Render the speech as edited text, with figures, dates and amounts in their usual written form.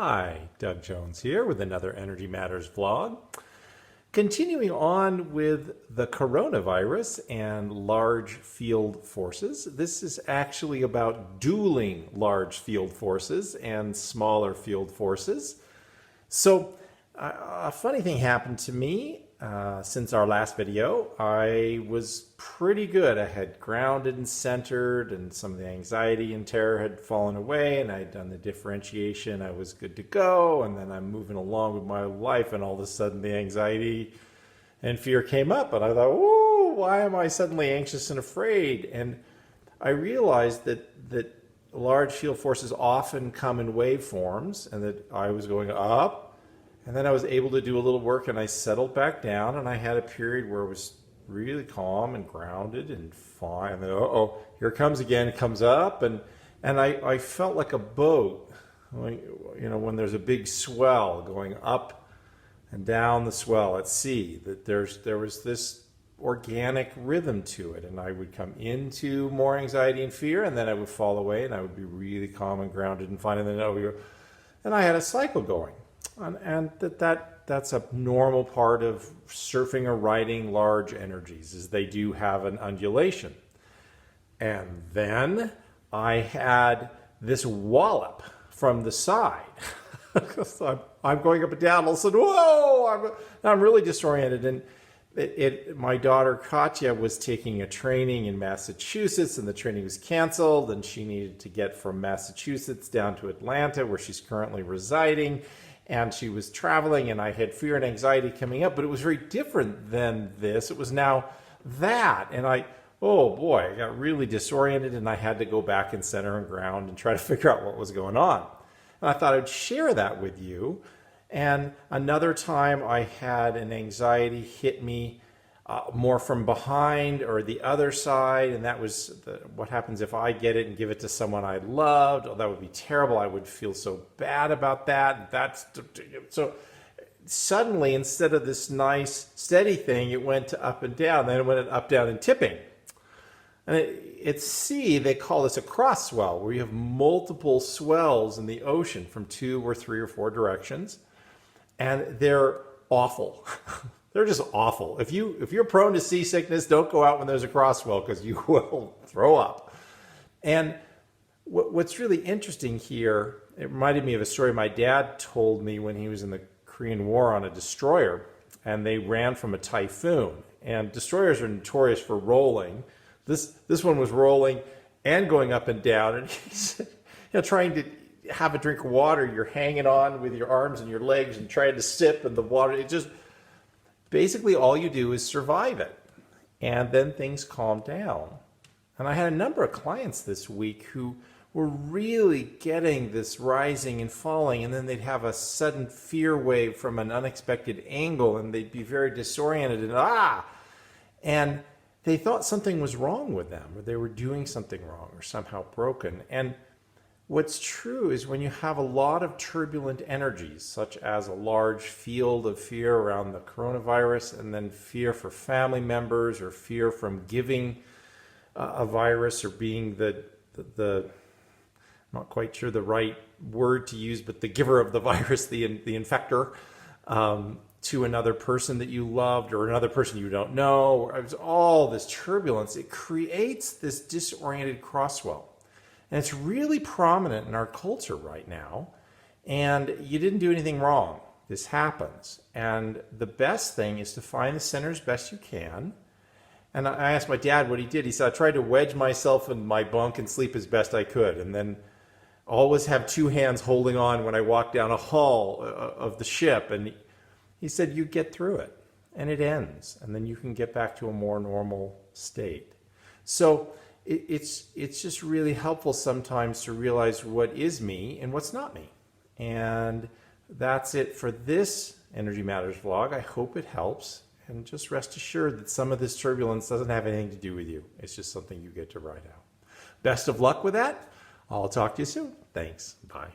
Hi, Doug Jones here with another Energy Matters vlog. Continuing on with the coronavirus and large field forces. This is actually about dueling large field forces and smaller field forces. So a funny thing happened to me since our last video. I was pretty good. I had grounded and centered, and some of the anxiety and terror had fallen away, and I had done the differentiation. I was good to go, and then I'm moving along with my life, and all of a sudden the anxiety and fear came up, and I thought, "Whoa, why am I suddenly anxious and afraid?" And I realized that large field forces often come in waveforms, and that I was going up. And then I was able to do a little work, and I settled back down, and I had a period where it was really calm and grounded and fine. And then, here it comes again. It comes up, and I felt like a boat, when there's a big swell going up and down the swell at sea. That there was this organic rhythm to it, and I would come into more anxiety and fear, and then I would fall away, and I would be really calm and grounded and fine, and then and I had a cycle going. And that's a normal part of surfing or riding large energies, is they do have an undulation. And then I had this wallop from the side. So I'm going up and down, all of a sudden, whoa! I'm really disoriented. And my daughter Katya was taking a training in Massachusetts, and the training was canceled, and she needed to get from Massachusetts down to Atlanta, where she's currently residing. And she was traveling, and I had fear and anxiety coming up, but it was very different than this. It was now that. And oh boy, I got really disoriented, and I had to go back and center and ground and try to figure out what was going on. And I thought I'd share that with you. And another time I had an anxiety hit me more from behind or the other side, and that was what happens if I get it and give it to someone I loved. Oh, that would be terrible. I would feel so bad about that. So suddenly, instead of this nice steady thing, it went to up and down. Then it went up, down, and tipping. And at sea, they call this a cross swell, where you have multiple swells in the ocean from 2 or 3 or 4 directions, and they're awful. They're just awful. If you're prone to seasickness, don't go out when there's a crosswell, because you will throw up. And what's really interesting here, it reminded me of a story my dad told me when he was in the Korean War on a destroyer, and they ran from a typhoon. And destroyers are notorious for rolling. This one was rolling and going up and down, and he's trying to have a drink of water. You're hanging on with your arms and your legs and trying to sip, and the water, basically all you do is survive it, and then things calm down. And I had a number of clients this week who were really getting this rising and falling, and then they'd have a sudden fear wave from an unexpected angle, and they'd be very disoriented and they thought something was wrong with them, or they were doing something wrong or somehow broken. And what's true is when you have a lot of turbulent energies, such as a large field of fear around the coronavirus, and then fear for family members, or fear from giving a virus, or being I'm not quite sure the right word to use, but the giver of the virus, the infector, to another person that you loved, or another person you don't know. It's all this turbulence. It creates this disoriented crosswell. And it's really prominent in our culture right now. And you didn't do anything wrong. This happens. And the best thing is to find the center as best you can. And I asked my dad what he did. He said, I tried to wedge myself in my bunk and sleep as best I could. And then always have 2 hands holding on when I walk down a hall of the ship. And he said, you get through it. And it ends. And then you can get back to a more normal state. So it's just really helpful sometimes to realize what is me and what's not me. And that's it for this Energy Matters vlog. I hope it helps. And just rest assured that some of this turbulence doesn't have anything to do with you. It's just something you get to ride out. Best of luck with that. I'll talk to you soon. Thanks. Bye.